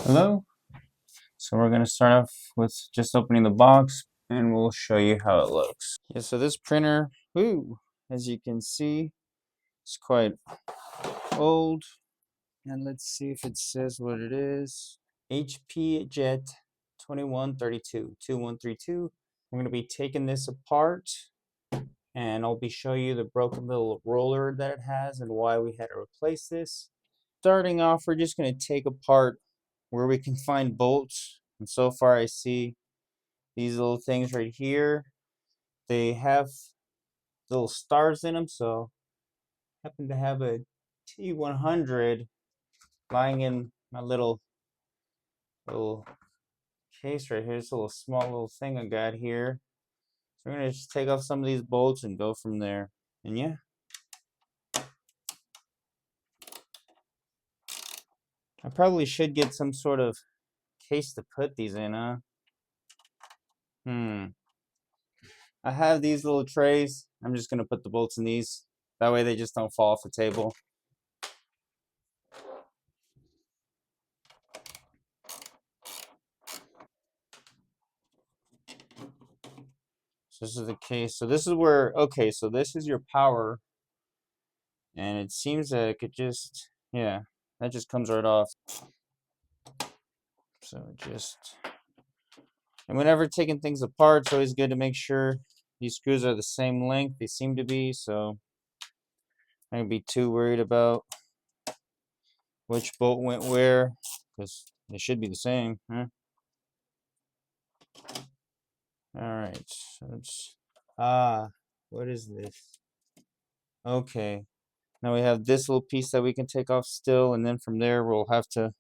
Hello. So we're going to start off with just opening the box and we'll show you how it looks. Yeah, so this printer, as you can see, it's quite old. And let's see if it says what it is. HP Jet 2132. We're going to be taking this apart and I'll be showing you the broken little roller that it has and why we had to replace this. Starting off, we're just going to take apart where we can find bolts. And so far I see these little things right here. They have little stars in them, so I happen to have a T100 lying in my little case right here. This little small little thing I got here. So we're gonna just take off some of these bolts and go from there. And yeah. I probably should get some sort of case to put these in, huh? I have these little trays. I'm just gonna put the bolts in these. That way they just don't fall off the table. So this is the case. So this is where, okay, so this is your power. And it seems that it could just, yeah, that just comes right off. So and whenever taking things apart, it's always good to make sure these screws are the same length. They seem to be, so I don't be too worried about which bolt went where, because they should be the same, huh? Alright, so what is this? Okay, now we have this little piece that we can take off still, and then from there we'll have to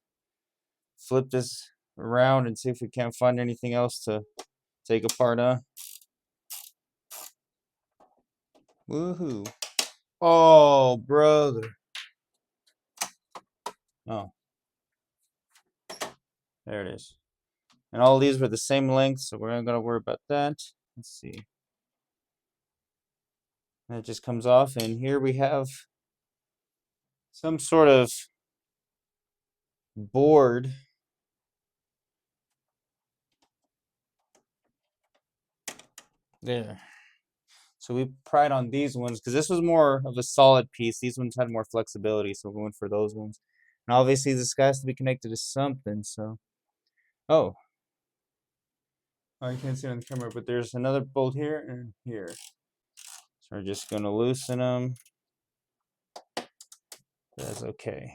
flip this around and see if we can't find anything else to take apart, huh? Woohoo. Oh, brother. Oh, there it is. And all these were the same length, so we're not going to worry about that. Let's see. That just comes off, and here we have some sort of board. There. So we pried on these ones because this was more of a solid piece. These ones had more flexibility, so we went for those ones. And obviously this guy has to be connected to something, so. Oh, you can't see it on the camera, but there's another bolt here and here. So we're just going to loosen them. That's okay.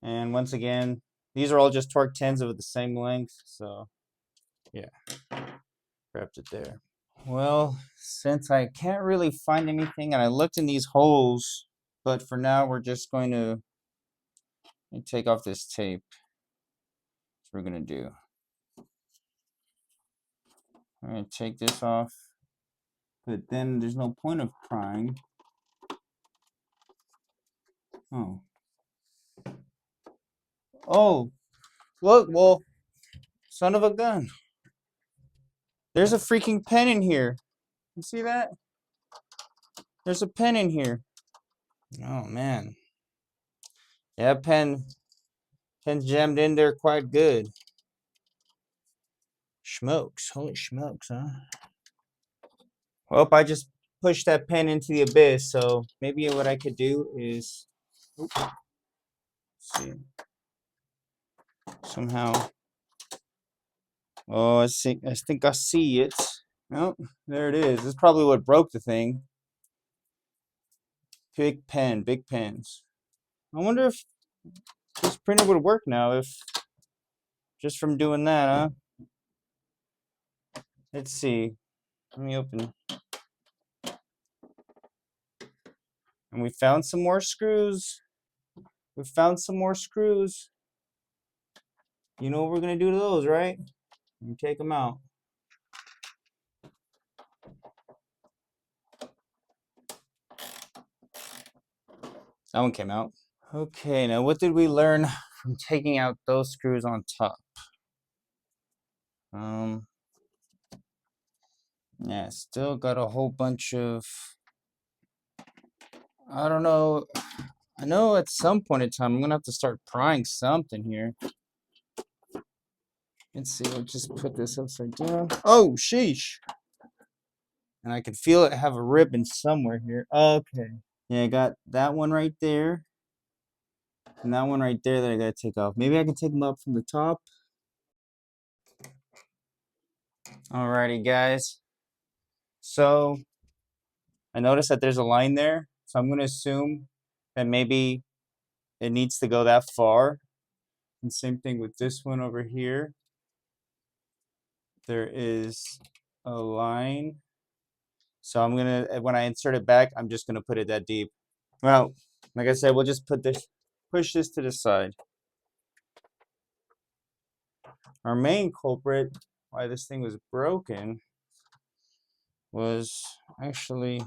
And once again, these are all just torque 10s of the same length, so yeah, wrapped it there. Well, since I can't really find anything, and I looked in these holes, but for now we're just going to take off this tape. That's what we're going to do. I'm going to take this off, but then there's no point of prying. Oh, look, well, son of a gun. There's a freaking pen in here. You see that? There's a pen in here. Oh, man. Yeah, pen's jammed in there quite good. Smokes. Holy smokes, huh? Well, I just pushed that pen into the abyss, so maybe what I could do is see. Somehow. Oh, I think I see it. Oh, there it is. This is probably what broke the thing. Big pens. I wonder if this printer would work now if just from doing that, huh? Let's see. Let me open. And we found some more screws. We found some more screws. You know what we're going to do to those, right? And take them out. That one came out. Okay, now what did we learn from taking out those screws on top? Yeah, still got a whole bunch of, I don't know, I know at some point in time I'm gonna have to start prying something here. Let's see, I'll just put this upside down. Oh, sheesh. And I can feel it have a ribbon somewhere here. Okay. Yeah, I got that one right there. And that one right there that I gotta take off. Maybe I can take them up from the top. Alrighty, guys. So I noticed that there's a line there. So I'm gonna assume that maybe it needs to go that far. And same thing with this one over here. There is a line. So I'm gonna, when I insert it back, I'm just gonna put it that deep. Well, like I said, we'll just push this to the side. Our main culprit, why this thing was broken, was actually,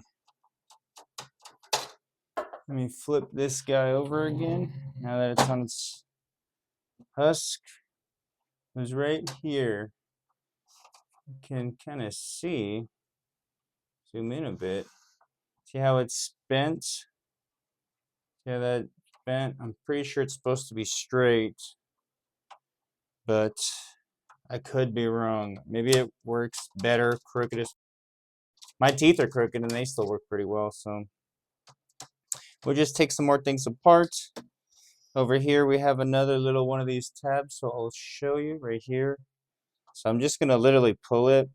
let me flip this guy over again. Now that it's on its husk, it was right here. You can kind of see, zoom in a bit. See how it's bent? See how that bent? I'm pretty sure it's supposed to be straight, but I could be wrong. Maybe it works better crooked. My teeth are crooked and they still work pretty well, so we'll just take some more things apart. Over here we have another little one of these tabs, so I'll show you right here. So I'm just gonna literally pull it.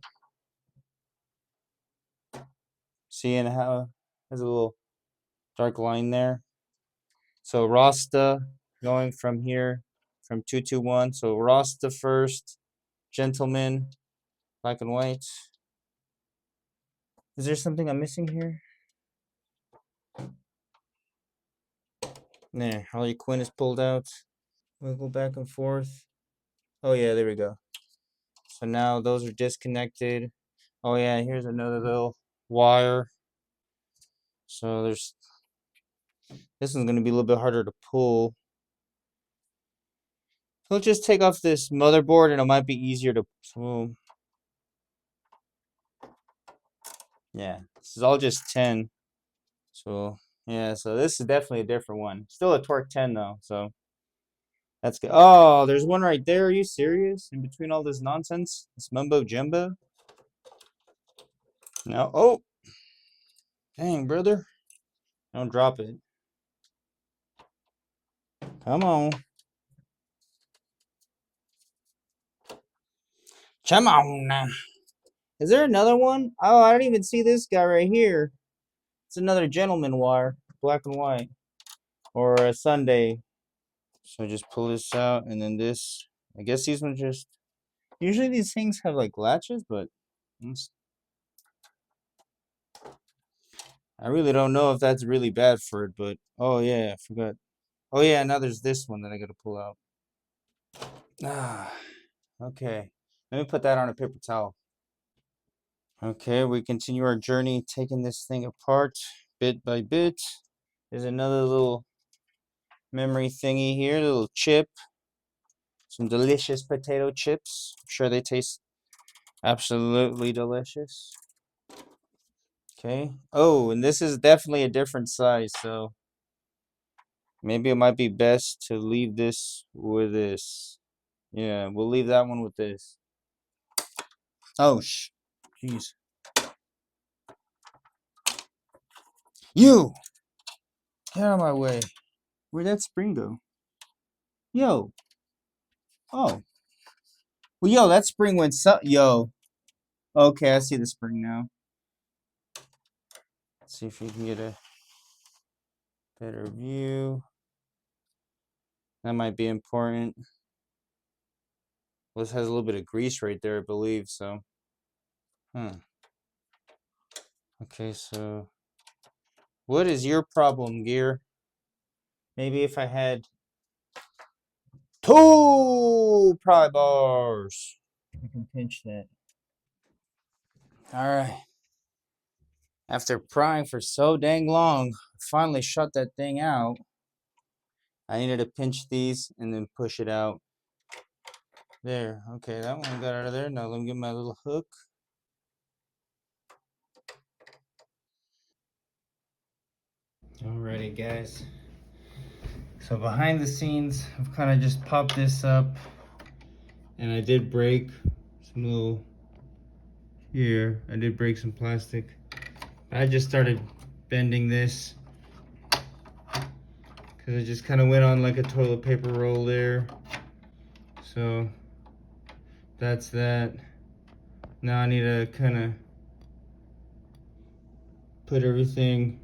Seeing how there's a little dark line there. So Rasta going from here from 221. So Rasta first, gentleman, black and white. Is there something I'm missing here? There, Harley Quinn is pulled out. Wiggle back and forth. Oh yeah, there we go. So now those are disconnected. Oh yeah, here's another little wire. So there's, this one's gonna be a little bit harder to pull. So let's just take off this motherboard and it might be easier to pull. Yeah, this is all just 10. So yeah, so this is definitely a different one. Still a torque 10 though, so that's good. Oh, there's one right there. Are you serious? In between all this nonsense, this mumbo jumbo. No. Oh, dang, brother! Don't drop it. Come on. Come on now. Is there another one? Oh, I don't even see this guy right here. It's another gentleman wire, black and white, or a Sunday. So just pull this out, and then this. I guess these ones just. Usually these things have like latches, but I really don't know if that's really bad for it. But oh yeah, I forgot. Oh yeah, now there's this one that I gotta pull out. Ah, okay. Let me put that on a paper towel. Okay, we continue our journey taking this thing apart bit by bit. There's another little memory thingy here, little chip. Some delicious potato chips. I'm sure they taste absolutely delicious. Okay. Oh, and this is definitely a different size, so maybe it might be best to leave this with this. Yeah, we'll leave that one with this. Oh, jeez. You! Get out of my way. Where'd that spring go? Yo. Oh. Well, yo, that spring went yo. Okay, I see the spring now. Let's see if we can get a better view. That might be important. Well, this has a little bit of grease right there, I believe, so. Okay, so. What is your problem, Gear? Maybe if I had 2 pry bars, I can pinch that. All right. After prying for so dang long, I finally shut that thing out. I needed to pinch these and then push it out. There. Okay, that one got out of there. Now let me get my little hook. Alrighty, guys. So behind the scenes, I've kind of just popped this up, and I did break some little, here, I did break some plastic. I just started bending this because it just kind of went on like a toilet paper roll there. So that's that. Now I need to kind of put everything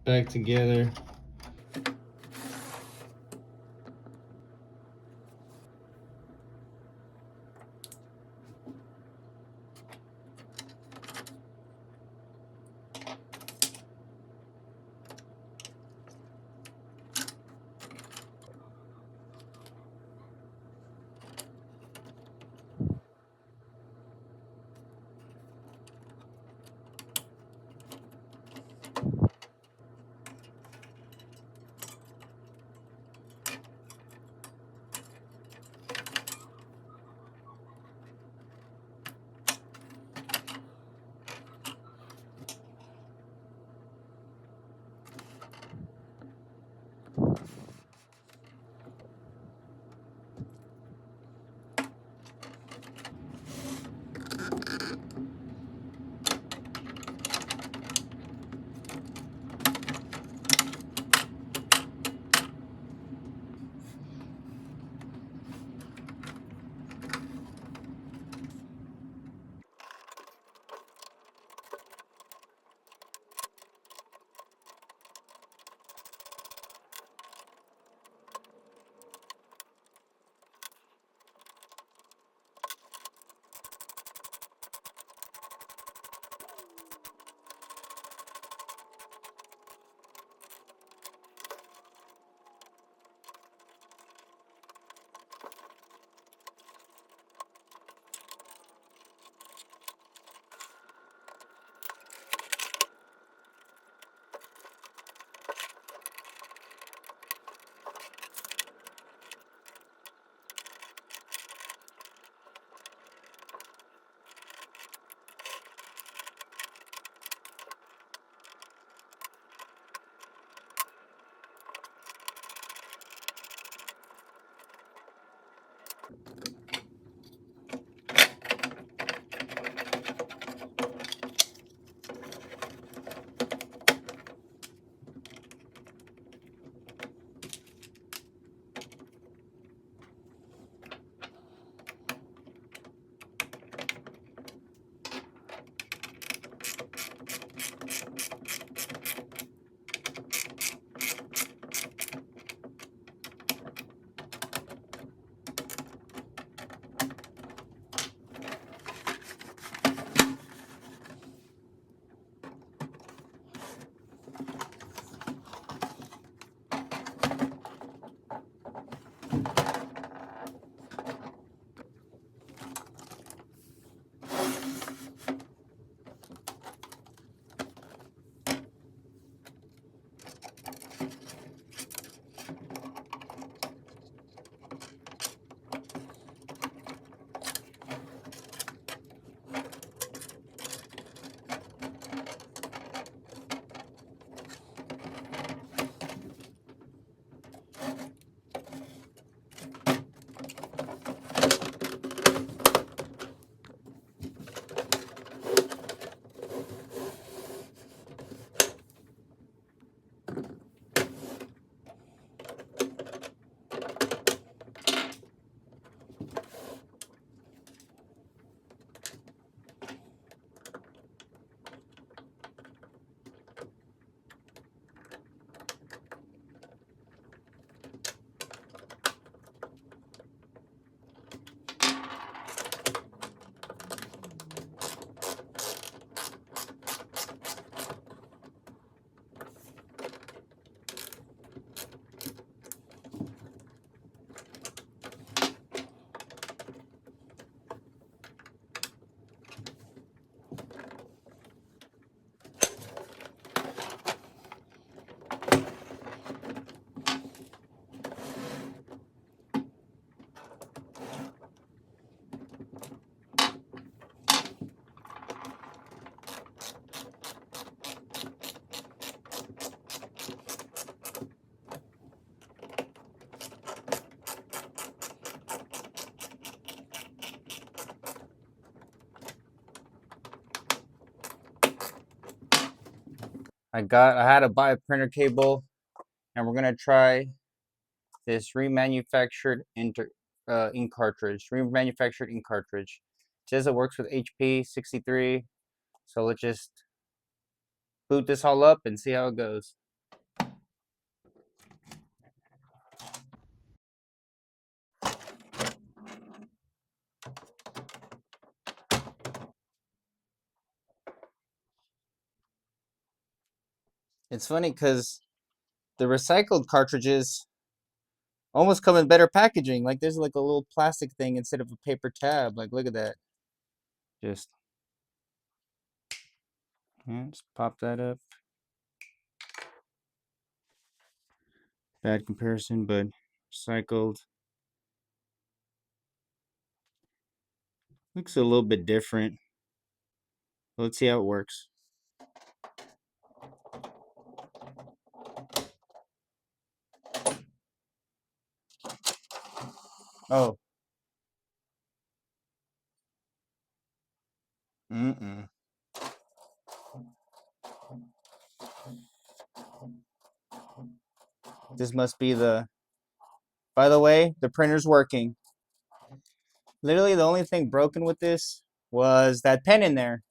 back together. I had to buy a printer cable, and we're gonna try this remanufactured ink cartridge. Remanufactured ink cartridge. It says it works with HP 63. So let's just boot this all up and see how it goes. It's funny because the recycled cartridges almost come in better packaging. Like there's like a little plastic thing instead of a paper tab. Like look at that. Just pop that up. Bad comparison, but recycled looks a little bit different. Let's see how it works. Oh. Mm-mm. This must be the... By the way, the printer's working. Literally the only thing broken with this was that pen in there.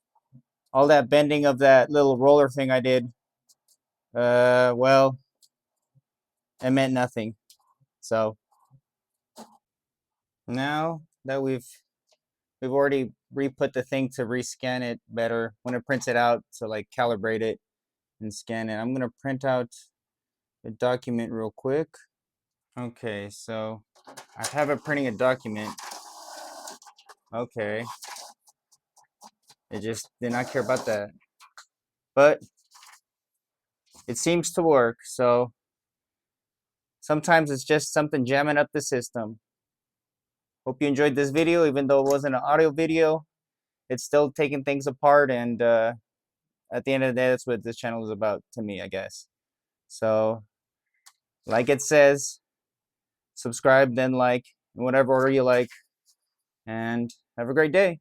All that bending of that little roller thing I did. Well, it meant nothing. So now that we've already re-put the thing to rescan it better when it prints it out to like calibrate it and scan it. I'm gonna print out a document real quick. Okay, so I have it printing a document. Okay, it just did not care about that, but it seems to work. So sometimes it's just something jamming up the system. Hope you enjoyed this video, even though it wasn't an audio video. It's still taking things apart, and at the end of the day, that's what this channel is about to me, I guess. So, like it says, subscribe, then like, in whatever order you like, and have a great day.